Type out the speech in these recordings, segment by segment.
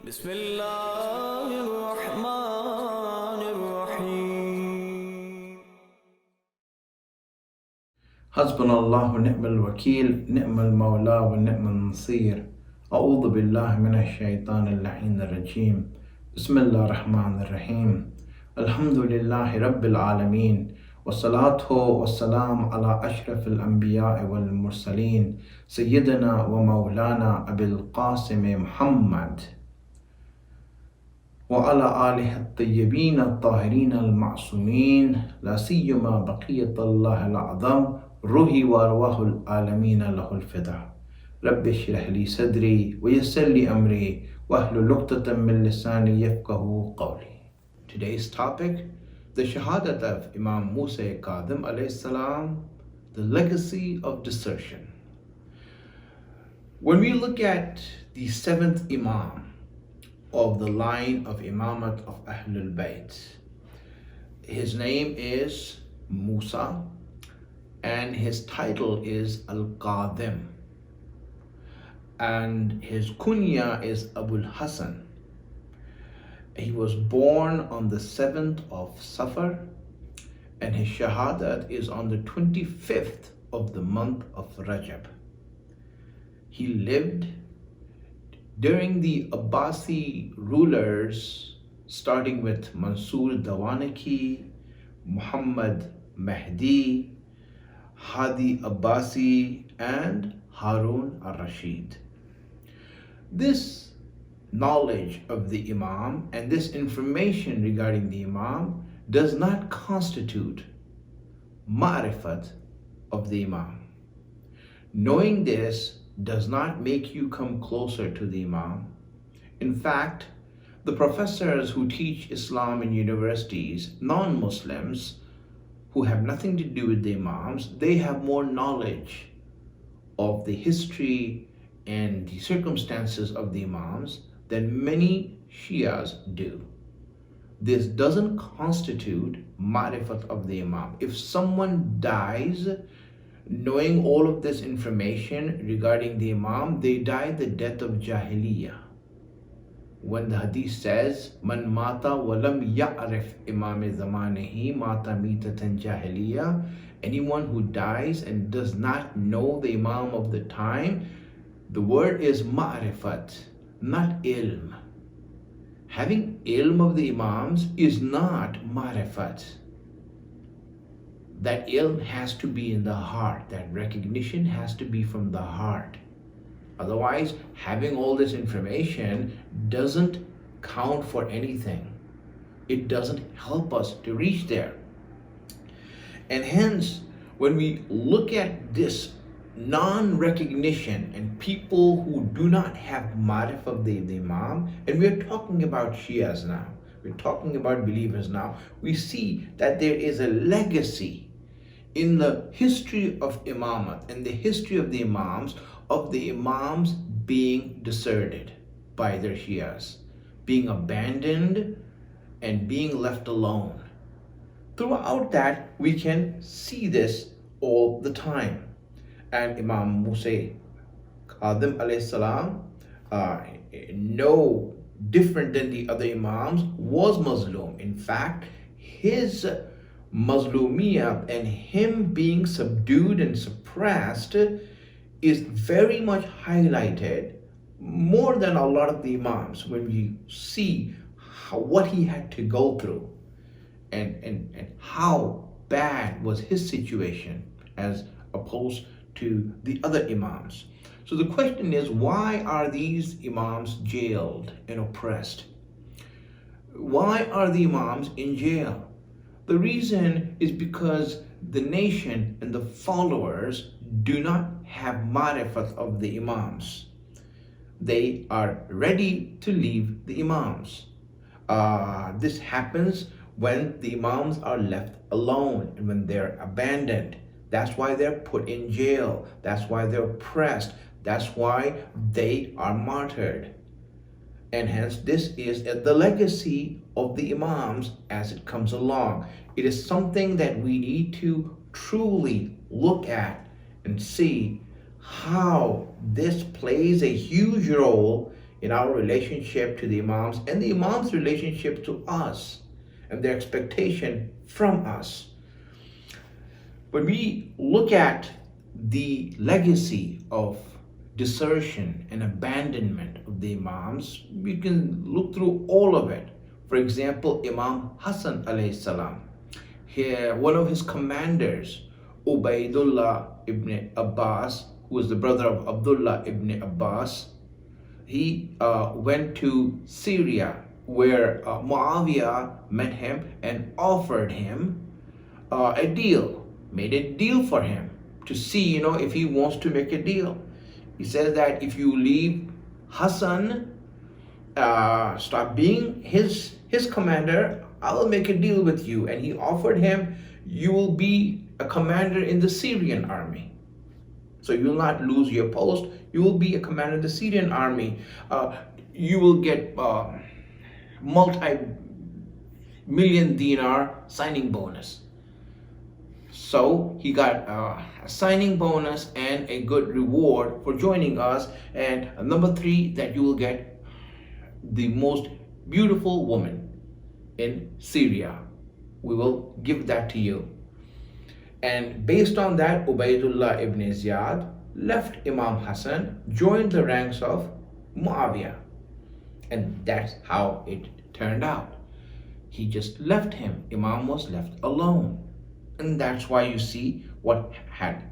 بسم الله الرحمن الرحيم حسبنا الله ونعم الوكيل نعم المولى ونعم النصير أعوذ بالله من الشيطان اللعين الرجيم بسم الله الرحمن الرحيم الحمد لله رب العالمين والصلاة والسلام على أشرف الأنبياء والمرسلين سيدنا ومولانا أبي القاسم محمد وعلى آله الطيبين الطاهرين المعصومين لا سيما بقية الله الأعظم روحي وأرواح العالمين له الفداء رب اشرح لي صدري ويسر لي أمري واحلل عقدة من لساني يفقهوا قولي. Today's topic, the Shahadat of Imam Musa Kazim A.S, the legacy of desertion. When we look at the seventh Imam of the line of Imamat of Ahlulbayt, his name is Musa and his title is al-Kadhim, and his kunya is Abul Hasan. He was born on the 7th of Safar and his Shahadat is on the 25th of the month of Rajab. He lived during the Abbasi rulers, starting with Mansur Dawanaki, Muhammad Mahdi, Hadi Abbasi, and Harun al-Rashid. This knowledge of the Imam and this information regarding the Imam does not constitute ma'rifat of the Imam. Knowing this does not make you come closer to the Imam. In fact, the professors who teach Islam in universities, non-Muslims, who have nothing to do with the Imams, they have more knowledge of the history and the circumstances of the Imams than many Shias do. This doesn't constitute ma'rifat of the Imam. If someone dies knowing all of this information regarding the Imam, they die the death of Jahiliyyah. When the hadith says, Man mata walam ya'rif imam zamanihi mata mitatan jahiliyyah, anyone who dies and does not know the Imam of the time, the word is ma'rifat, not ilm. Having ilm of the Imams is not ma'rifat. That ilm has to be in the heart. That recognition has to be from the heart. Otherwise, having all this information doesn't count for anything. It doesn't help us to reach there. And hence, when we look at this non-recognition and people who do not have ma'rif of the Imam, and we're talking about Shias now, we're talking about believers now, we see that there is a legacy in the history of Imamat and the history of the Imams being deserted by their Shias, being abandoned and being left alone. Throughout that, we can see this all the time. And Imam Musa Kazim A.S, no different than the other Imams, was Muslim. In fact, his Mazlumiyah and him being subdued and suppressed is very much highlighted more than a lot of the Imams when we see what he had to go through and how bad was his situation as opposed to the other Imams. So the question is, why are these Imams jailed and oppressed? Why are the Imams in jail? The reason is because the nation and the followers do not have ma'rifat of the Imams. They are ready to leave the Imams. This happens when the Imams are left alone and when they're abandoned. That's why they're put in jail. That's why they're oppressed. That's why they are martyred. And hence this is the legacy of the Imams as it comes along. It is something that we need to truly look at and see how this plays a huge role in our relationship to the Imams and the Imams' relationship to us and their expectation from us. When we look at the legacy of desertion and abandonment of the Imams, we can look through all of it. For example, Imam Hassan A.S. Here, one of his commanders, Ubaidullah ibn Abbas, who was the brother of Abdullah ibn Abbas, he went to Syria where Muawiyah met him and offered him a deal, made a deal for him to see, if he wants to make a deal. He says that if you leave Hassan, stop being his commander, I will make a deal with you. And he offered him, you will be a commander in the Syrian army. So you will not lose your post. You will be a commander in the Syrian army. You will get multi-million dinar signing bonus. So he got a signing bonus and a good reward for joining us. And number 3, that you will get the most beautiful woman in Syria. We will give that to you. And based on that, Ubaidullah ibn Ziyad left Imam Hassan, joined the ranks of Muawiyah. And that's how it turned out. He just left him. Imam was left alone. And that's why you see what happened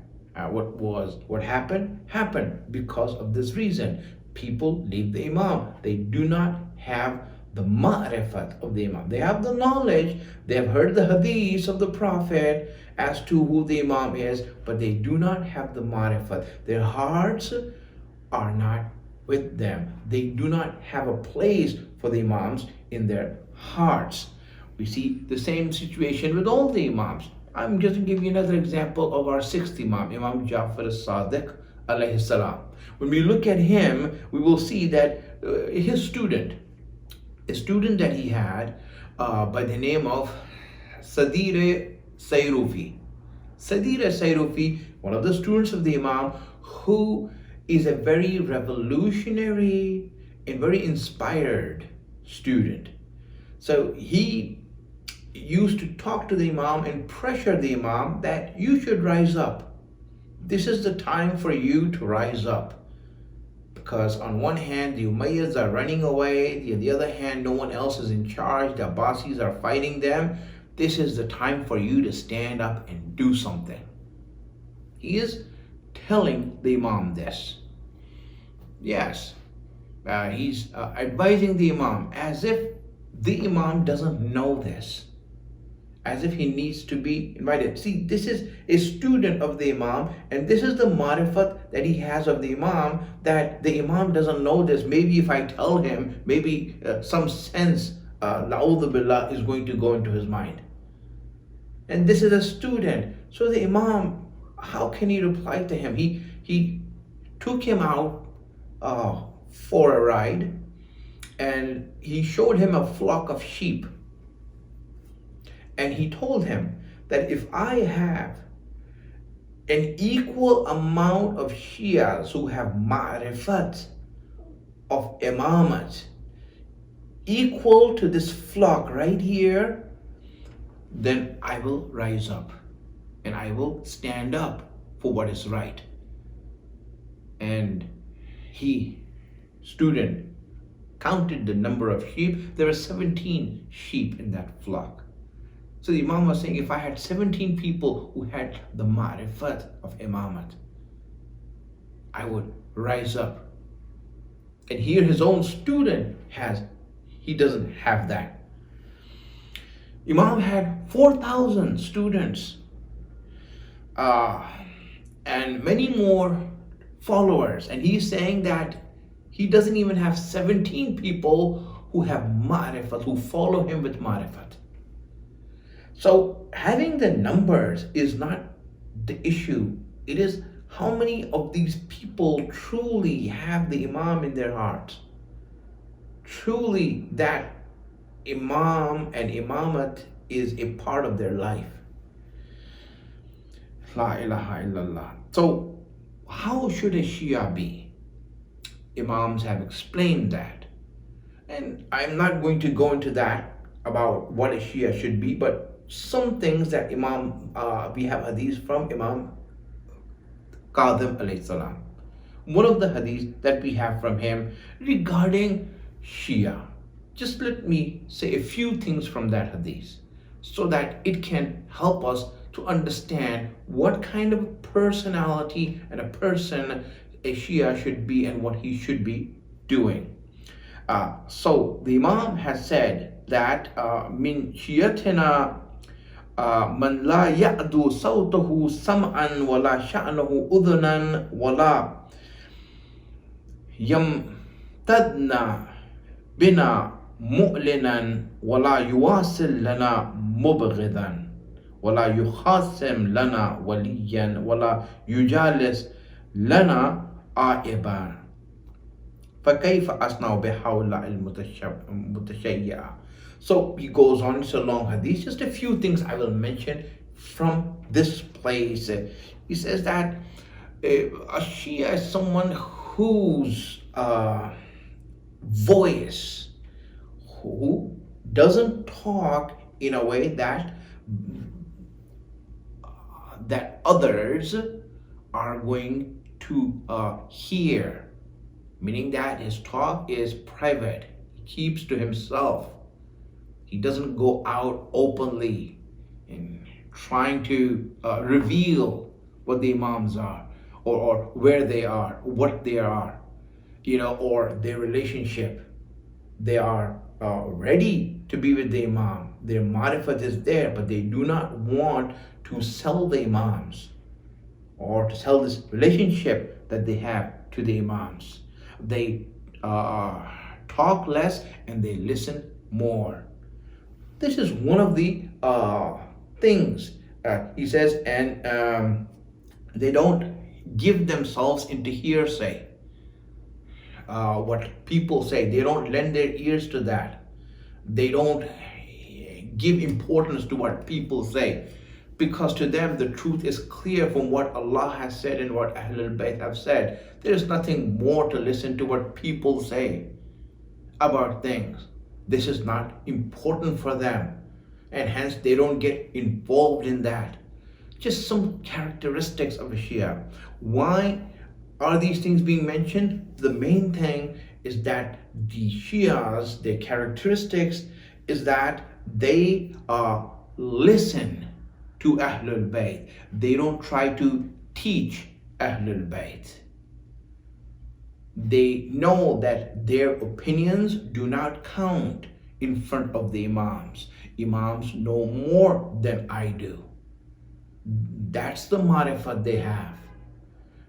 because of this reason. People leave the Imam. They do not have the ma'rifat of the Imam. They have the knowledge. They have heard the hadiths of the Prophet as to who the Imam is, but they do not have the ma'rifat. Their hearts are not with them. They do not have a place for the Imams in their hearts. We see the same situation with all the Imams. I'm just going to give you another example of our 6th Imam, Imam Ja'far as-Sadiq alayhi salam. When we look at him, we will see that his student, a student that he had by the name of Sadire Sayrufi. Sadire Sayrufi, one of the students of the Imam, who is a very revolutionary and very inspired student. So he used to talk to the Imam and pressure the Imam that you should rise up. This is the time for you to rise up. Because on one hand, the Umayyads are running away. On the other hand, no one else is in charge. The Abbasis are fighting them. This is the time for you to stand up and do something. He is telling the Imam this. Yes, he's advising the Imam as if the Imam doesn't know this, as if he needs to be invited. See, this is a student of the Imam, and this is the marifat that he has of the Imam, that the Imam doesn't know this. Maybe if I tell him, maybe some sense, na'udhu billah, is going to go into his mind. And this is a student. So the Imam, how can he reply to him? He took him out for a ride, and he showed him a flock of sheep. And he told him that if I have an equal amount of Shias who have ma'rifat of imamat, equal to this flock right here, then I will rise up and I will stand up for what is right. And student counted the number of sheep. There were 17 sheep in that flock. So the Imam was saying, if I had 17 people who had the ma'rifat of imamat, I would rise up. And here his own student he doesn't have that. Imam had 4,000 students and many more followers. And he's saying that he doesn't even have 17 people who have ma'rifat, who follow him with ma'rifat. So having the numbers is not the issue. It is how many of these people truly have the Imam in their hearts. Truly that Imam and Imamat is a part of their life. La ilaha illallah. So how should a Shia be? Imams have explained that. And I'm not going to go into that about what a Shia should be, but some things that we have hadith from Imam Kazim A.S. One of the hadith that we have from him regarding Shia. Just let me say a few things from that hadith so that it can help us to understand what kind of personality and a person a Shia should be and what he should be doing. So the Imam has said that min shiyatina man la ya'du sawtahu sam'an wa la sha'nahu udhunan wa la yamtadna bina mu'linan wa la yuwasil lana mubghidan wa la yukhasim lana waliyan wa la yujalis lana aiban فكيف أصنع بهؤلاء المتشيعة. So he goes on, it's a long hadith. Just a few things I will mention from this place. He says that a Shia is someone whose voice, who doesn't talk in a way that others are going to hear. Meaning that his talk is private. He keeps to himself. He doesn't go out openly in trying to reveal what the Imams are, or where they are, what they are, or their relationship. They are ready to be with the Imam. Their marifat is there, but they do not want to sell the Imams or to sell this relationship that they have to the Imams. They talk less and they listen more. This is one of the things he says, and they don't give themselves into hearsay. What people say, they don't lend their ears to that. They don't give importance to what people say, because to them the truth is clear from what Allah has said and what Ahlulbayt have said. There is nothing more to listen to what people say about things. This is not important for them, and hence they don't get involved in that. Just some characteristics of a Shia. Why are these things being mentioned? The main thing is that the Shias, their characteristics is that they listen to Ahlulbayt. They don't try to teach Ahlulbayt. They know that their opinions do not count in front of the Imams. Imams know more than I do. That's the marifat they have.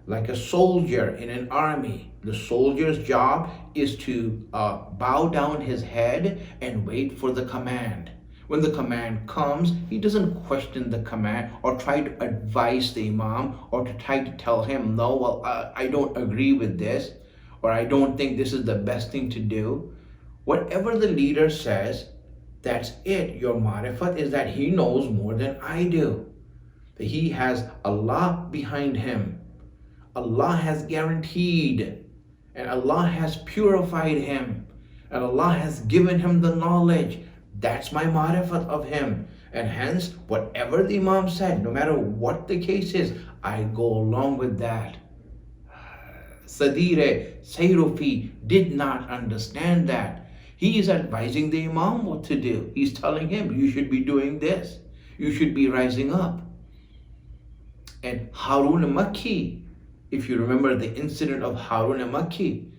Like a soldier in an army, the soldier's job is to bow down his head and wait for the command. When the command comes, he doesn't question the command or try to advise the Imam or to try to tell him, no, well, I don't agree with this, or I don't think this is the best thing to do. Whatever the leader says, that's it. Your marifat is that he knows more than I do. That he has Allah behind him. Allah has guaranteed, and Allah has purified him, and Allah has given him the knowledge. That's my marifat of him. And hence, whatever the Imam said, no matter what the case is, I go along with that. Sadire Sayrufi did not understand that. He is advising the Imam what to do. He's telling him, you should be doing this. You should be rising up. And Harun Makki, if you remember the incident of Harun Makki,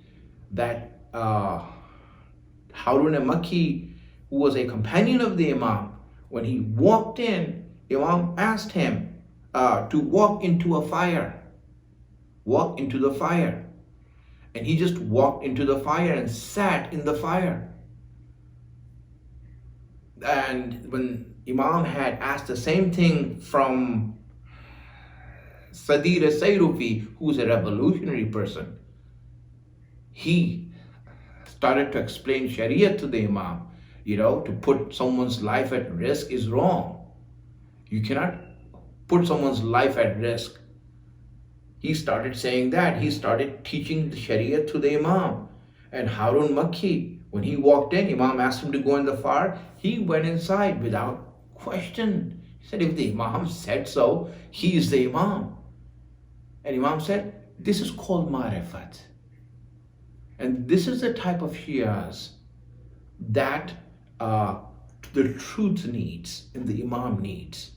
that Harun Makki, who was a companion of the Imam, when he walked in, Imam asked him to walk into a fire. Walk into the fire. And he just walked into the fire and sat in the fire. And when Imam had asked the same thing from Sadir Sayrufi, who's a revolutionary person, he started to explain Sharia to the Imam. To put someone's life at risk is wrong. You cannot put someone's life at risk. He started saying that. He started teaching the Sharia to the Imam. And Harun Makki, when he walked in, Imam asked him to go in the far. He went inside without question. He said, if the Imam said so, he is the Imam. And Imam said, this is called Marifat. And this is the type of Shias that the truth needs and the Imam needs.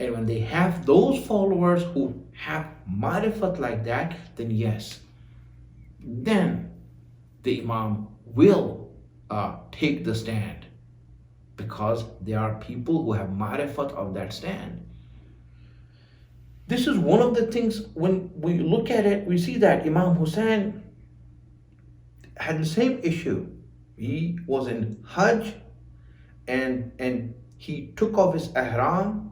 And when they have those followers who have Marifat like that, then yes, then the Imam will take the stand, because there are people who have Marifat of that stand. This is one of the things, when we look at it, we see that Imam Hussein had the same issue. He was in Hajj and he took off his ihram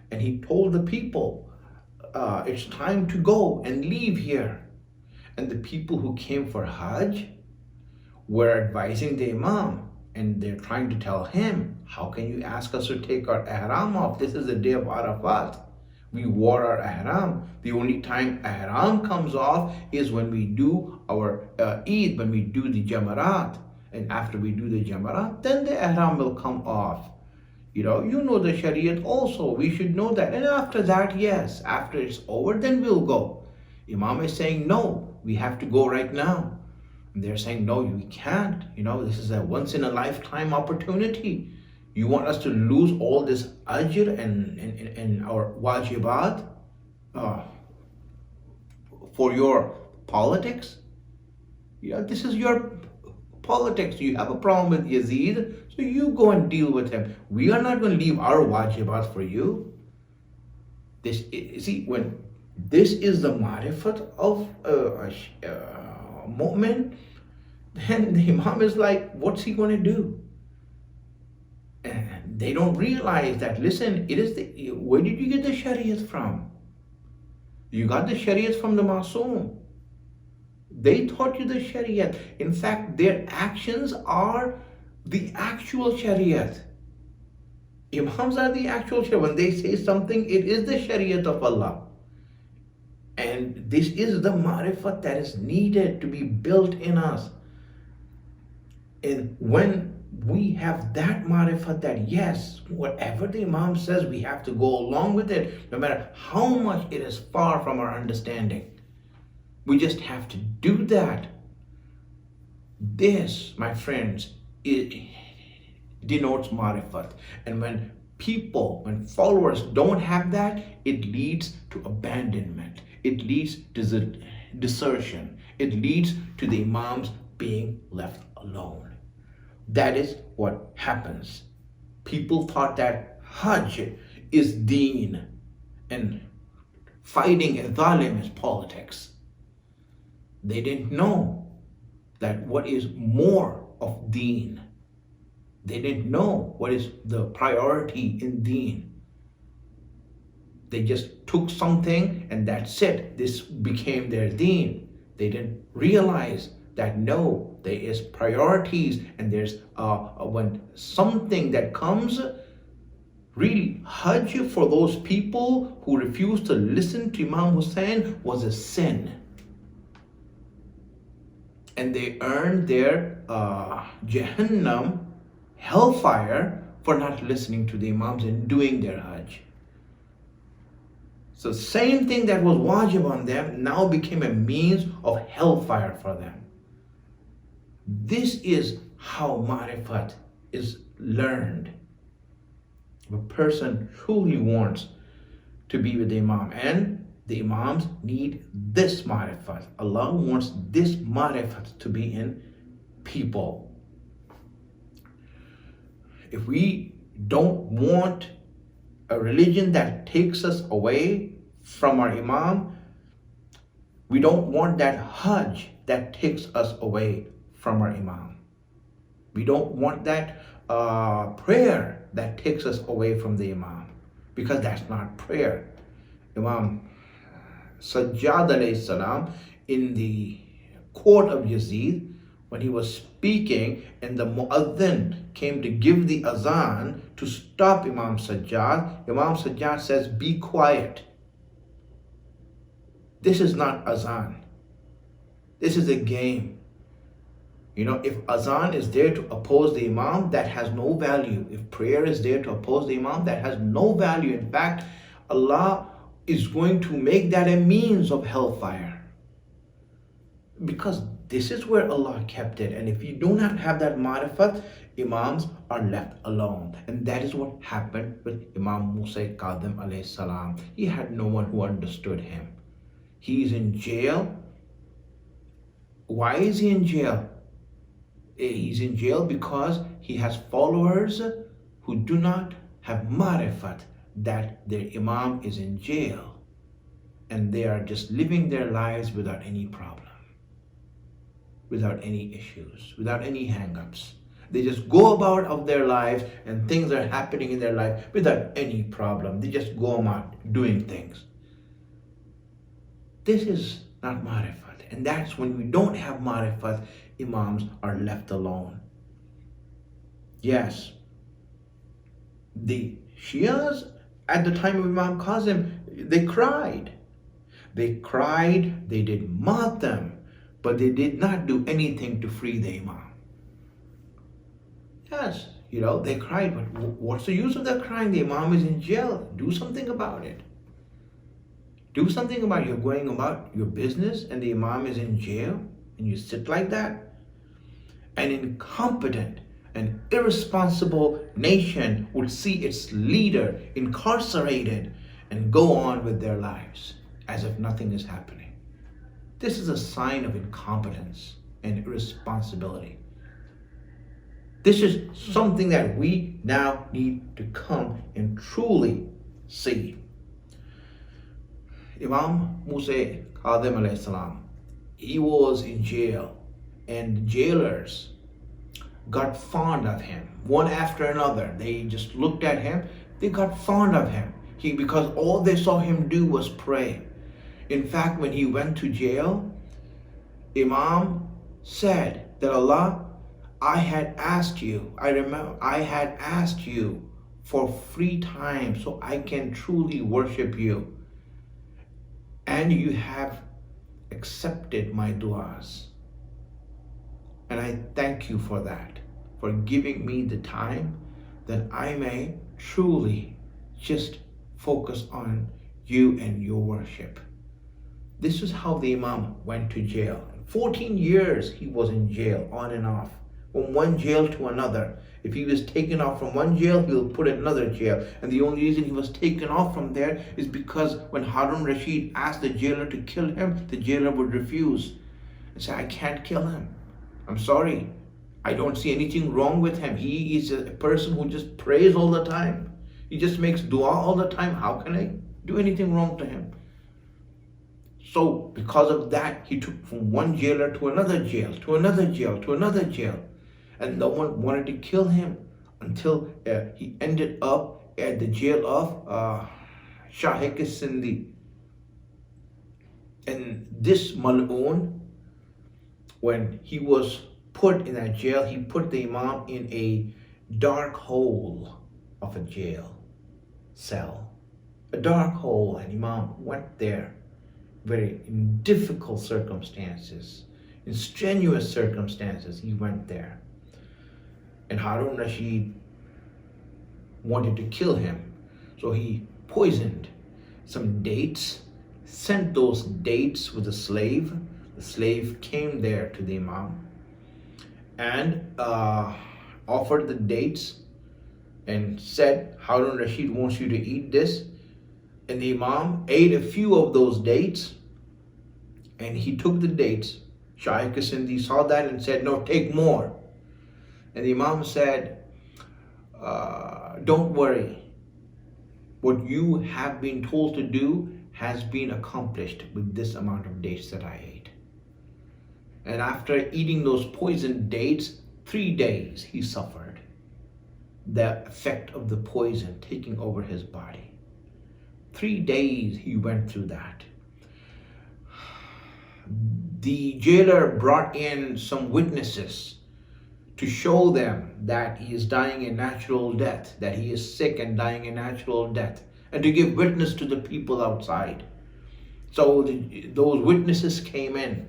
and he told the people, it's time to go and leave here. And the people who came for Hajj were advising the Imam, and they're trying to tell him, how can you ask us to take our ihram off? This is the day of Arafat. We wore our ihram. The only time ihram comes off is when we do our Eid, when we do the Jamarat. And after we do the Jamarat, then the ihram will come off. You know the Shariat also. We should know that. And after that, yes, after it's over, then we'll go. Imam is saying, no, we have to go right now. And they're saying, no, we can't. This is a once in a lifetime opportunity. You want us to lose all this ajr and our wajibat for your politics? This is your politics. You have a problem with Yazid, so you go and deal with him. We are not going to leave our wajibat for you. When this is the marifat of a mu'min, then the Imam is like, what's he going to do? And they don't realize that, listen, where did you get the Shariat from? You got the Shariat from the Masoom. They taught you the Shariat. In fact, their actions are the actual Shariat. Imams are the actual Shariat. When they say something, it is the Shariat of Allah. And this is the marifat that is needed to be built in us. And when we have that marifat, that yes, whatever the Imam says, we have to go along with it, no matter how much it is far from our understanding. We just have to do that. This, my friends, it denotes marifat. And when followers don't have that, it leads to abandonment. It leads to desertion. It leads to the Imams being left alone. That is what happens. People thought that Hajj is deen and fighting a zalim is politics. They didn't know that what is more of deen. They didn't know what is the priority in deen. They just took something and that's it. This became their deen. They didn't realize that no, there is priorities, and there's when something that comes, really Hajj for those people who refused to listen to Imam Hussein was a sin. And they earned their Jahannam, hellfire, for not listening to the Imams and doing their Hajj. So same thing that was wajib on them now became a means of hellfire for them. This is how marifat is learned. If a person truly wants to be with the Imam, and the Imams need this marifat. Allah wants this marifat to be in people. If we don't want a religion that takes us away from our Imam, we don't want that Hajj that takes us away from our Imam. We don't want that prayer that takes us away from the Imam, because that's not prayer. Imam Sajjad A.S. in the court of Yazid, when he was speaking and the mu'adhin came to give the azan to stop Imam Sajjad says, be quiet. This is not azan. This is a game. If azan is there to oppose the imam, that has no value. If prayer is there to oppose the imam, that has no value. In fact, Allah is going to make that a means of hellfire. Because this is where Allah kept it. And if you do not have that marifat, imams are left alone. And that is what happened with Imam Musa Kazim A.S. He had no one who understood him. He is in jail. Why is he in jail? He's in jail because he has followers who do not have marifat that their imam is in jail. And they are just living their lives without any problem, without any issues, without any hang-ups. They just go about of their lives and things are happening in their life without any problem. They just go about doing things. This is not marifat. And that's when we don't have marifat, imams are left alone. Yes, the Shias at the time of Imam Kazim, they cried. They cried, they did matam, but they did not do anything to free the imam. Yes, they cried, but what's the use of their crying? The imam is in jail. Do something about it. Do something about it. You're going about your business and the imam is in jail and you sit like that? An incompetent and irresponsible nation would see its leader incarcerated and go on with their lives as if nothing is happening. This is a sign of incompetence and irresponsibility. This is something that we now need to come and truly see. Imam Musa Kazim A.S, he was in jail, and the jailers got fond of him, one after another. They just looked at him, they got fond of him. Because all they saw him do was pray. In fact, when he went to jail, Imam said that Allah, I had asked you for free time so I can truly worship you. And you have accepted my du'as. And I thank you for that, for giving me the time that I may truly just focus on you and your worship. This is how the Imam went to jail. 14 years he was in jail, on and off, from one jail to another. If he was taken off from one jail, he will put in another jail. And the only reason he was taken off from there is because when Harun Rashid asked the jailer to kill him, the jailer would refuse and say, I can't kill him. I'm sorry. I don't see anything wrong with him. He is a person who just prays all the time. He just makes dua all the time. How can I do anything wrong to him? So because of that, he took from one jailer to another jail, to another jail, to another jail. And no one wanted to kill him until he ended up at the jail of Shahadat Of Imam. And this Mal'oon, when he was put in that jail, he put the Imam in a dark hole of a jail cell. A dark hole, and Imam went there in difficult circumstances, in strenuous circumstances, he went there. And Harun Rashid wanted to kill him. So he poisoned some dates, sent those dates with a slave. The slave came there to the Imam and offered the dates and said, Harun Rashid wants you to eat this. And the Imam ate a few of those dates, and he took the dates. Shaykh Sindhi saw that and said, no, take more. And the Imam said, don't worry. What you have been told to do has been accomplished with this amount of dates that I ate. And after eating those poisoned dates, 3 days he suffered the effect of the poison taking over his body. 3 days he went through that. The jailer brought in some witnesses to show them that he is dying a natural death, that he is sick and dying a natural death, and to give witness to the people outside. So those witnesses came in,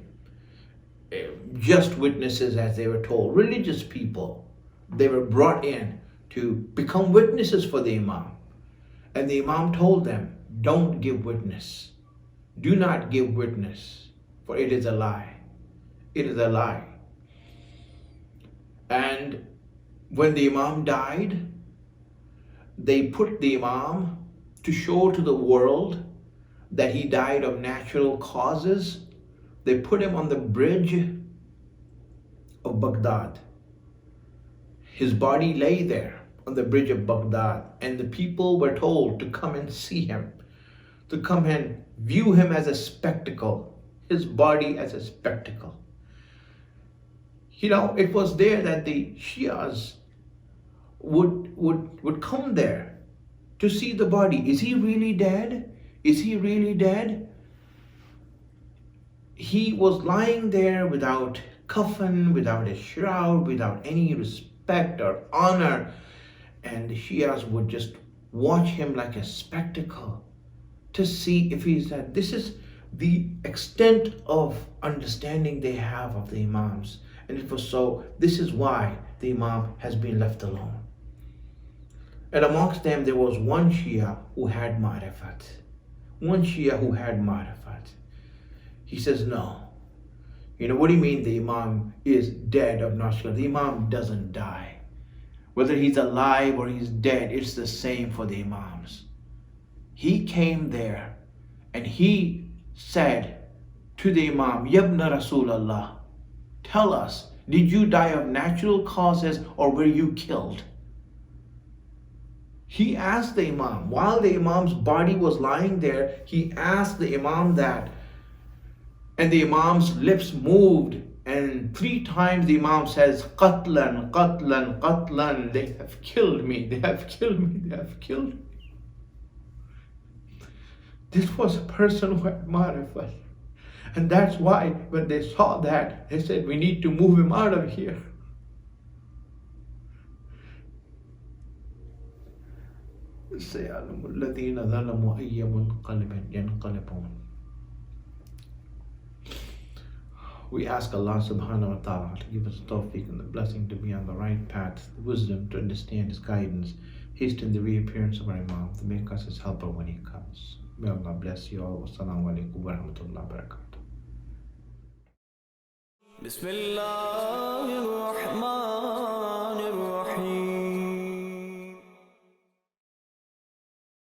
just witnesses as they were told, religious people. They were brought in to become witnesses for the Imam. And the Imam told them, don't give witness. Do not give witness, for it is a lie. It is a lie. And when the Imam died, they put the Imam to show to the world that he died of natural causes. They put him on the bridge of Baghdad. His body lay there on the bridge of Baghdad, and the people were told to come and see him, to come and view him as a spectacle, his body as a spectacle. You know, it was there that the Shias would come there to see the body. Is he really dead? Is he really dead? He was lying there without coffin, without a shroud, without any respect or honor. And the Shias would just watch him like a spectacle to see if he's dead. This is the extent of understanding they have of the Imams. And it was so, this is why the Imam has been left alone. And amongst them, there was one Shia who had ma'rifat. One Shia who had ma'rifat. He says, no. You know, what do you mean the Imam is dead of natural? The Imam doesn't die. Whether he's alive or he's dead, it's the same for the Imams. He came there and he said to the Imam, Yabna Rasulallah, tell us, did you die of natural causes or were you killed? He asked the Imam, while the Imam's body was lying there, he asked the Imam that. And the Imam's lips moved, and 3 times the Imam says, Qatlan, Qatlan, Qatlan, they have killed me, they have killed me, they have killed me. This was a person who had marifat. And that's why when they saw that, they said, we need to move him out of here. We ask Allah subhanahu wa ta'ala to give us tawfiq and the blessing to be on the right path, the wisdom to understand His guidance, hasten the reappearance of our Imam, to make us His helper when He comes. May Allah bless you all. Wassalamu alaikum wa rahmatullahi wa barakatuh. Bismillahir Rahmanir